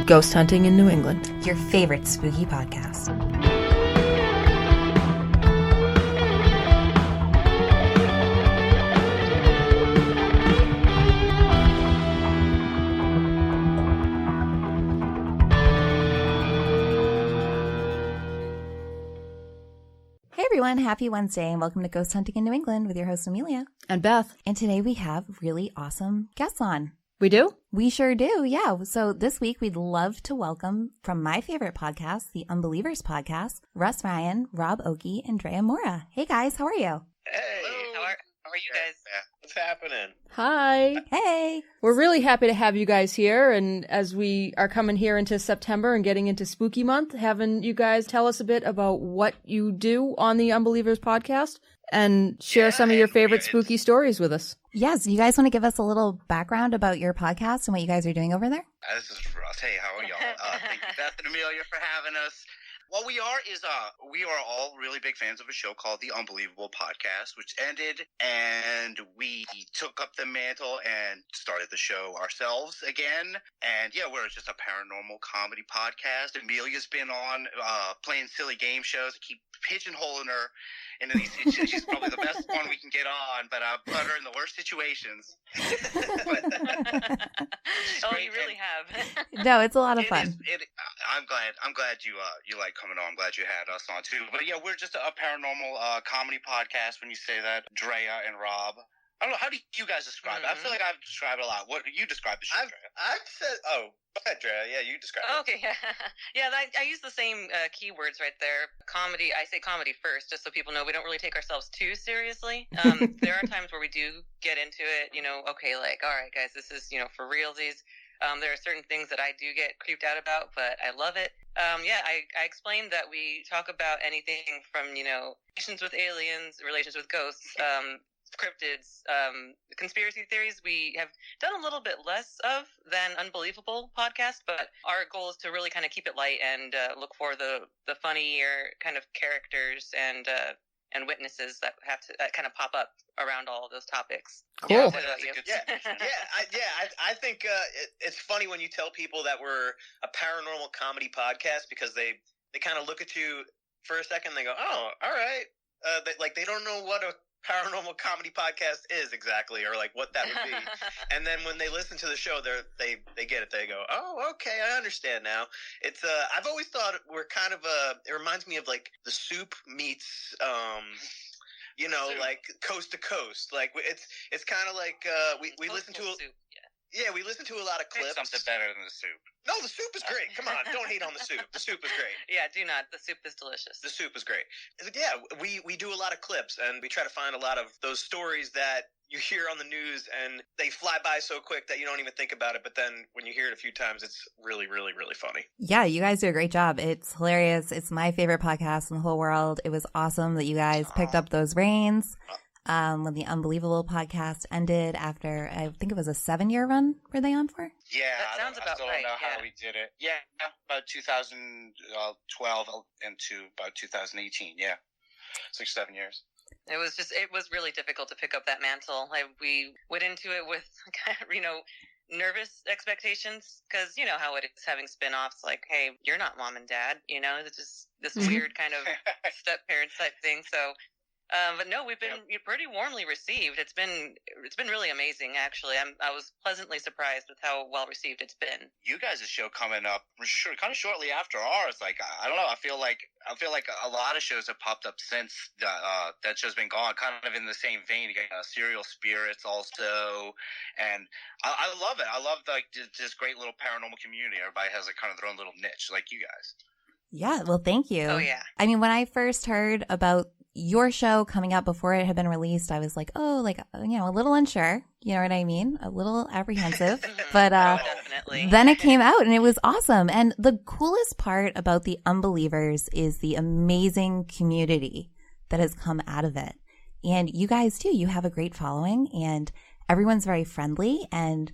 Ghost Hunting in New England, your favorite spooky podcast. Hey everyone, happy Wednesday and welcome to Ghost Hunting in New England with your host Amelia. and Beth. And today we have really awesome guests on. We do? We sure do, yeah. So this week we'd love to welcome from my favorite podcast, the Unbelievers Podcast, Russ Ryan, Rob Oakey, and Drea Mora. Hey guys, how are you? Hey, how are you guys? What's happening? Hi. Hey. We're really happy to have you guys here, and as we are coming here into September and getting into spooky month, having you guys tell us a bit about what you do on the Unbelievers Podcast and share some of your favorite spooky stories with us. Yes, you guys want to give us a little background about your podcast and what you guys are doing over there? This is Russ. Hey, how are y'all? Thank you, Beth and Amelia, for having us. What we are is we are all really big fans of a show called The Unbelievable Podcast, which ended, and we took up the mantle and started the show ourselves again. And yeah, we're just a paranormal comedy podcast. Amelia's been on playing silly game shows. I keep pigeonholing her into these. She's probably the best one we can get on, but I put her in the worst situations. You really have. No, it's a lot of fun. I'm glad you like coming on. I'm glad you had us on too. But yeah, we're just a paranormal comedy podcast. When you say that, Drea and Rob. I don't know. How do you guys describe it? I feel like I've described it a lot. What do you describe the show, Drea? I've said, go ahead, Drea. Yeah, you describe it. Okay, yeah. I use the same keywords right there. Comedy. I say comedy first, just so people know we don't really take ourselves too seriously. There are times where we do get into it. Okay, like, all right, guys, this is for realsies. There are certain things that I do get creeped out about, but I love it. I explained that we talk about anything from, relations with aliens, relations with ghosts, cryptids, conspiracy theories. We have done a little bit less of than Unbelievable Podcast, but our goal is to really kind of keep it light and look for the funnier kind of characters and witnesses that have to kind of pop up around all of those topics. Cool. I think it's funny when you tell people that we're a paranormal comedy podcast because they kind of look at you for a second and they go, oh, all right. They don't know what a paranormal comedy podcast is exactly, or like what that would be. And then when they listen to the show, they get it. They go, oh, okay, I understand now. It's I've always thought we're kind of it reminds me of like The Soup meets like Coast to Coast. Like it's kind of like we listen to we listen to a lot of clips. Something better than The Soup. No, The Soup is great. Come on, don't hate on The Soup. The Soup is great. Yeah, do not. The Soup is delicious. The Soup is great. Yeah, we do a lot of clips, and we try to find a lot of those stories that you hear on the news, and they fly by so quick that you don't even think about it. But then when you hear it a few times, it's really, really, really funny. Yeah, you guys do a great job. It's hilarious. It's my favorite podcast in the whole world. It was awesome that you guys picked up those reins. When the Unbelievable Podcast ended after, I think it was a 7-year run, were they on for? Yeah, that sounds about right. I don't know how we did it. Yeah, about 2012 into about 2018. Yeah, 6-7 years. It was really difficult to pick up that mantle. We went into it with, nervous expectations because you know how it is having spin-offs. Like, hey, you're not mom and dad. It's just this weird kind of step parents type thing. So. But no, we've been pretty warmly received. It's been really amazing, actually. I was pleasantly surprised with how well received it's been. You guys' show coming up kind of shortly after ours. Like, I don't know. I feel like a lot of shows have popped up since that show's been gone. Kind of in the same vein. You got Serial Spirits also, and I love it. I love this great little paranormal community. Everybody has kind of their own little niche, like you guys. Yeah, well, thank you. Oh yeah. I mean, when I first heard about your show coming out before it had been released, I was like, a little unsure. You know what I mean? A little apprehensive. But definitely. Then it came out and it was awesome. And the coolest part about the Unbelievers is the amazing community that has come out of it. And you guys too, you have a great following and everyone's very friendly. And,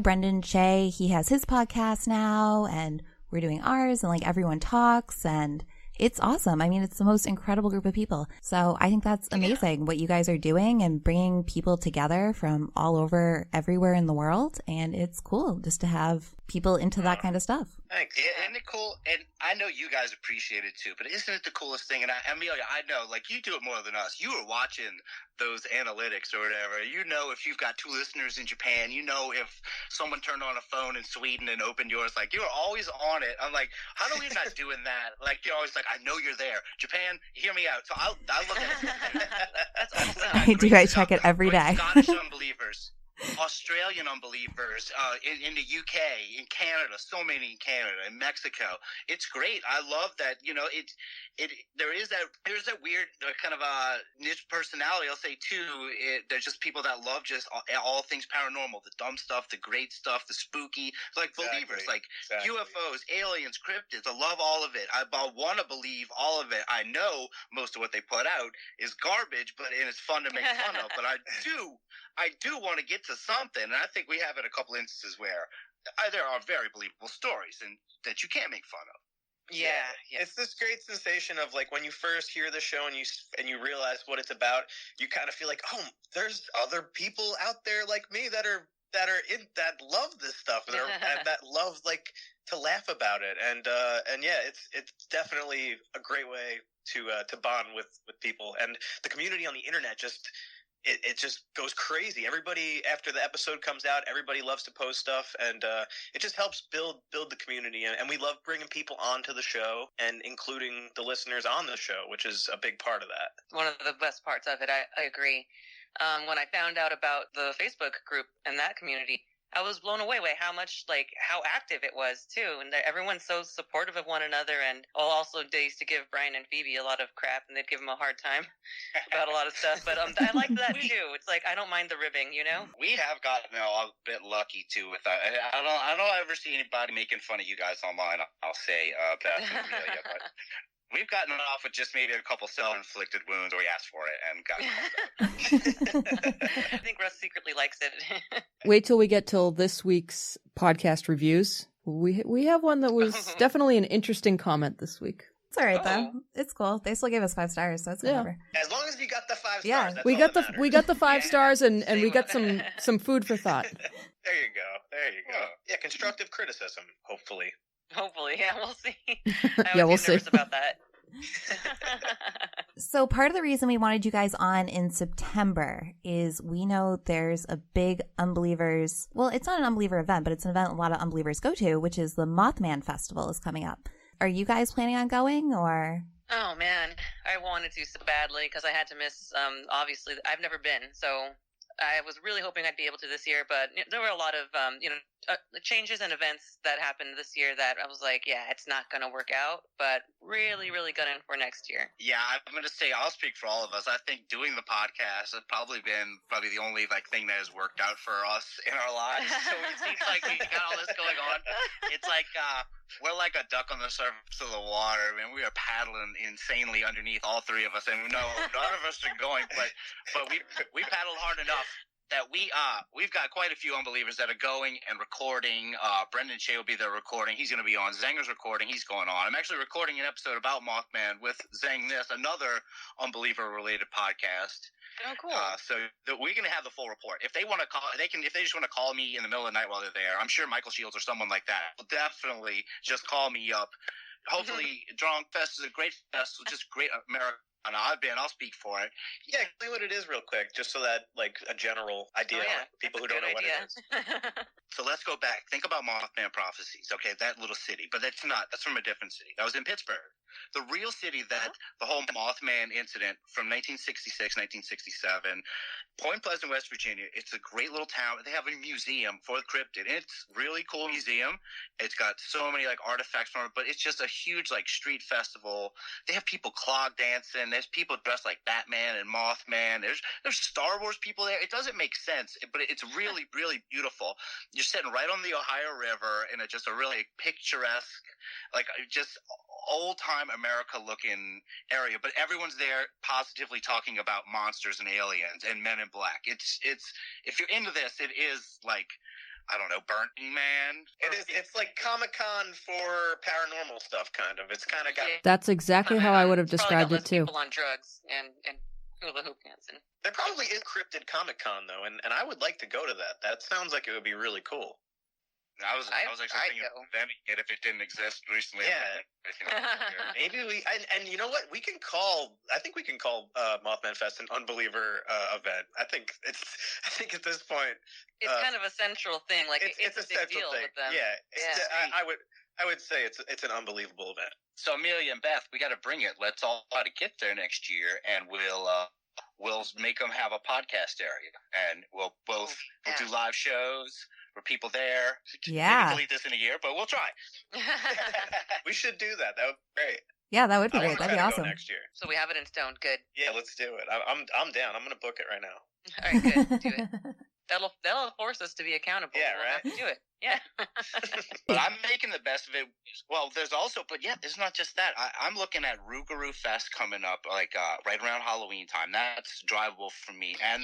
Brendan Shea, he has his podcast now and we're doing ours and everyone talks and it's awesome. I mean, it's the most incredible group of people. So I think that's amazing what you guys are doing and bringing people together from all over everywhere in the world. And it's cool just to have people into that kind of stuff. Thanks. Isn't it cool? And I know you guys appreciate it too, but isn't it the coolest thing? And Amelia, I know, like, you do it more than us. You are watching those analytics or whatever. You know if you've got 2 listeners in Japan. You know if someone turned on a phone in Sweden and opened yours. Like, you're always on it. I'm like, how are we not doing that? Like, you're always like, I know you're there. Japan, hear me out. So I love that. That's awesome. Do I check it every day? Scottish Unbelievers. Australian Unbelievers in the UK, in Canada, so many in Canada, in Mexico. It's great. I love that. You know, there's that weird kind of niche personality. I'll say too. There's just people that love just all things paranormal, the dumb stuff, the great stuff, the spooky, like believers, like UFOs, aliens, cryptids. I love all of it. I want to believe all of it. I know most of what they put out is garbage, and it's fun to make fun of. But I do want to get to something, and I think we have it a couple instances where there are very believable stories and that you can't make fun of. Yeah. It's this great sensation of, like, when you first hear the show and you realize what it's about, you kind of feel like, oh, there's other people out there like me that love this stuff and that love, like, to laugh about it, and yeah, it's definitely a great way to bond with people, and the community on the internet just. It just goes crazy. Everybody, after the episode comes out, everybody loves to post stuff, and it just helps build the community. And we love bringing people onto the show and including the listeners on the show, which is a big part of that. One of the best parts of it, I agree. When I found out about the Facebook group and that community, I was blown away by how active it was too, and everyone's so supportive of one another. And also, they used to give Brian and Phoebe a lot of crap, and they'd give them a hard time about a lot of stuff. But I like that too. It's like I don't mind the ribbing, you know. We have gotten a bit lucky too with that. I don't ever see anybody making fun of you guys online. I'll say, Beth and Amelia, but. We've gotten off with just maybe a couple self-inflicted wounds where we asked for it and got I think Russ secretly likes it. Wait till we get till this week's podcast reviews. We have one that was definitely an interesting comment this week. It's all right though. It's cool. They still gave us 5 stars, so it's whatever. As long as you got the 5 stars. Yeah, that's we all got that we got the 5 stars and we got some food for thought. There you go. Yeah, constructive criticism, hopefully. Hopefully, yeah, we'll see. Yeah, we'll see about that. So part of the reason we wanted you guys on in September is we know there's a big Unbelievers, well, it's not an Unbeliever event, but it's an event a lot of Unbelievers go to, which is the Mothman Festival is coming up. Are you guys planning on going, or? Oh man, I wanted to so badly because I had to miss, obviously, I've never been, so I was really hoping I'd be able to this year, but there were a lot of, changes and events that happened this year that I was like, yeah, it's not going to work out, but really, really gunning for next year. Yeah, I'm going to say, I'll speak for all of us. I think doing the podcast has probably been the only thing that has worked out for us in our lives. So it seems like we got all this going on. It's like, we're like a duck on the surface of the water, man. We are paddling insanely underneath, all 3 of us, and no, none of us are going, but we paddled hard enough that we've got quite a few Unbelievers that are going and recording. Brendan Shea will be there recording. He's going to be on. Zenger's recording. He's going on. I'm actually recording an episode about Mothman with Zeng This, another Unbeliever-related podcast. Oh, cool. So we're going to have the full report. If they want to call, they can. If they just want to call me in the middle of the night while they're there, I'm sure Michael Shields or someone like that will definitely just call me up. Hopefully, Drunk Fest is a great festival, just great America. I'll speak for it. Yeah, explain what it is real quick, just so that, like, a general idea for people who don't know what it is. So let's go back. Think about Mothman Prophecies. Okay, that little city. But that's from a different city. That was in Pittsburgh. The real city that the whole Mothman incident from 1966, 1967, Point Pleasant, West Virginia. It's a great little town. They have a museum for the cryptid. It's a really cool museum. It's got so many, like, artifacts from it, but it's just a huge, like, street festival. They have people clog dancing. There's people dressed like Batman and Mothman. There's Star Wars people there. It doesn't make sense, but it's really, really beautiful. You're sitting right on the Ohio River in just a really picturesque, like, just old-time America-looking area, but everyone's there positively talking about monsters and aliens and Men in Black. It's if you're into this, it is like, I don't know, Burning Man. It's like Comic-Con for paranormal stuff, kind of. It's kind of got. That's exactly how I would have described it too. People on drugs and hula hoop dancing. There probably is cryptid Comic-Con though, and I would like to go to that. That sounds like it would be really cool. I was actually thinking of inventing it if it didn't exist recently. Yeah. Maybe and you know what? I think we can call Mothman Fest an Unbeliever event. I think at this point it's kind of a central thing. Like it's a big deal thing. With them. Yeah. I would say it's an unbelievable event. So Amelia and Beth, we got to bring it. Let's all try to get there next year, and we'll make them have a podcast area, and we'll do live shows for people there. Yeah. Maybe delete this in a year, but we'll try. We should do that. That would be great. Yeah, that would be great. That'd be awesome. Next year. So we have it in stone. Good. Yeah, let's do it. I'm down. I'm gonna book it right now. All right, good. Do it. That'll force us to be accountable. Yeah, right. We'll have to do it. Yeah. But I'm making the best of it. Well, it's not just that. I'm looking at Rougarou Fest coming up, like right around Halloween time. That's drivable for me. And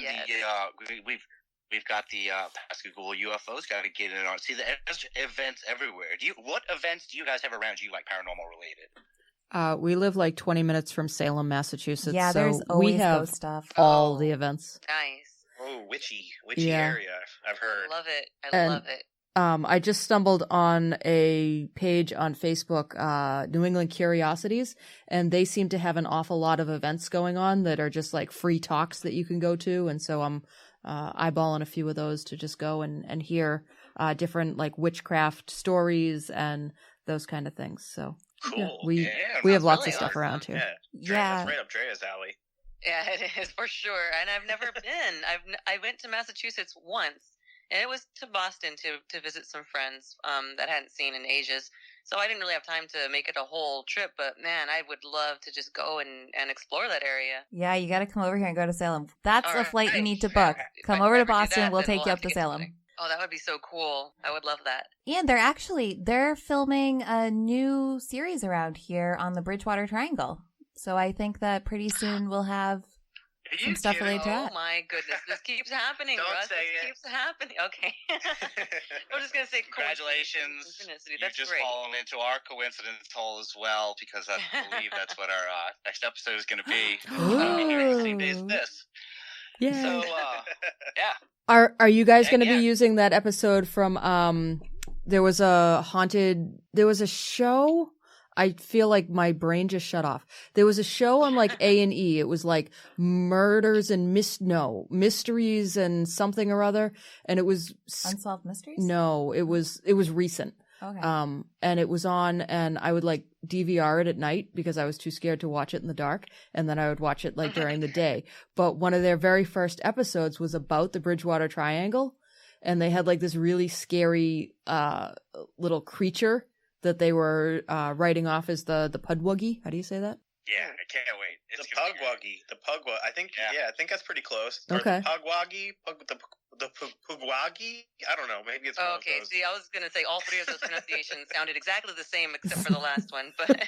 we've got the Pascagoula UFOs got to get in on. See, there's events everywhere. What events do you guys have around you, like paranormal related? We live like 20 minutes from Salem, Massachusetts. Yeah, so there's always we have ghost stuff. all the events. Nice. Oh, witchy area. I've heard. I love it. I love it. I just stumbled on a page on Facebook, New England Curiosities, and they seem to have an awful lot of events going on that are just like free talks that you can go to. And so I'm eyeballing a few of those to just go and hear different like witchcraft stories and those kind of things. So cool. We have lots of stuff awesome. around here. Yeah. That's right up Drea's alley. Yeah, it is for sure. And I've never been. I went to Massachusetts once, and it was to Boston to visit some friends that I hadn't seen in ages. So I didn't really have time to make it a whole trip. But man, I would love to just go and explore that area. Yeah, you got to come over here and go to Salem. That's All a flight right. you need to book. Come over to Boston. We'll take you up to Salem. Something. Oh, that would be so cool. I would love that. And they're filming a new series around here on the Bridgewater Triangle. So I think that pretty soon we'll have some stuff related to that. Oh my goodness, this keeps happening, Don't Russ. say This it. keeps happening. Okay. I'm just going to say Congratulations. Synchronicity. You've That's just great. fallen into our coincidence hole as well, because I believe that's what our next episode is going to be. Ooh. Same day as this. Yeah. So, yeah. Are you guys going to Yeah. be using that episode from there was a show? I feel like my brain just shut off. There was a show on like A&E. It was like murders and mysteries and something or other, and it was Unsolved Mysteries? No, it was recent. Okay. And it was on, and I would like DVR it at night because I was too scared to watch it in the dark, and then I would watch it like during the day. But one of their very first episodes was about the Bridgewater Triangle, and they had like this really scary little creature that they were writing off as the Pudwuggy. How do you say that? Yeah, I can't wait. The Pugwuggy. I think I think that's pretty close. Okay. Or the Pugwaggy, the Pugwaggy. I don't know. Maybe it's one Okay, of those. see, I was going to say all three of those pronunciations sounded exactly the same except for the last one. But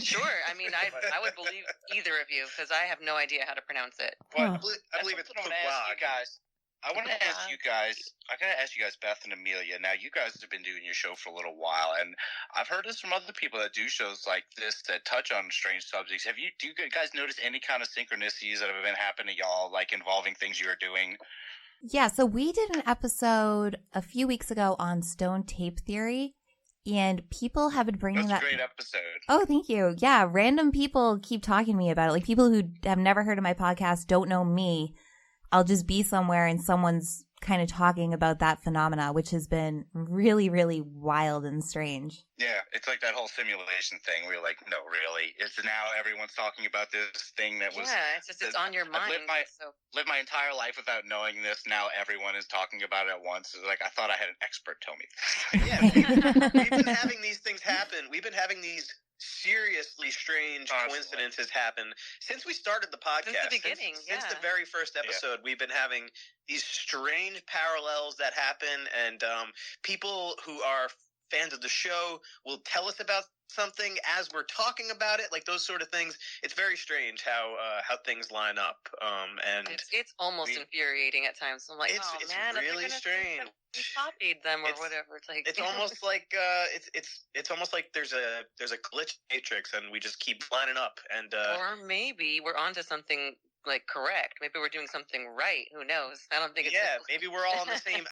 sure, I mean, I would believe either of you because I have no idea how to pronounce it. Well, Huh. I believe it's That's what I'm gonna ask you Pugwag. guys. I want to ask you guys. I gotta ask you guys, Beth and Amelia. Now, you guys have been doing your show for a little while, and I've heard this from other people that do shows like this that touch on strange subjects. Do you guys notice any kind of synchronicities that have been happening to y'all, like involving things you are doing? Yeah, so we did an episode a few weeks ago on stone tape theory, and people have been bringing That's that. a great episode. Oh, thank you. Yeah, random people keep talking to me about it. Like people who have never heard of my podcast, don't know me. I'll just be somewhere and someone's kind of talking about that phenomena, which has been really, really wild and strange. Yeah, it's like that whole simulation thing. We're like, no, really. It's now everyone's talking about this thing that was. Yeah, it's on your mind. I've lived my entire life without knowing this. Now everyone is talking about it at once. It's like I thought I had an expert tell me this. Yeah, we've been having these things happen. We've been having these seriously strange coincidences happen since we started the podcast. Since the beginning, since the very first episode, we've been having these strange parallels that happen, and people who are fans of the show will tell us about something as we're talking about it, like those sort of things. It's very strange how things line up, and it's almost infuriating at times. I'm like, it's man, really strange. We copied them or whatever. It's like it's almost like it's almost like there's a glitch matrix, and we just keep lining up, and or maybe we're onto something like correct. Maybe we're doing something right. Who knows? I don't think it's maybe we're all on the same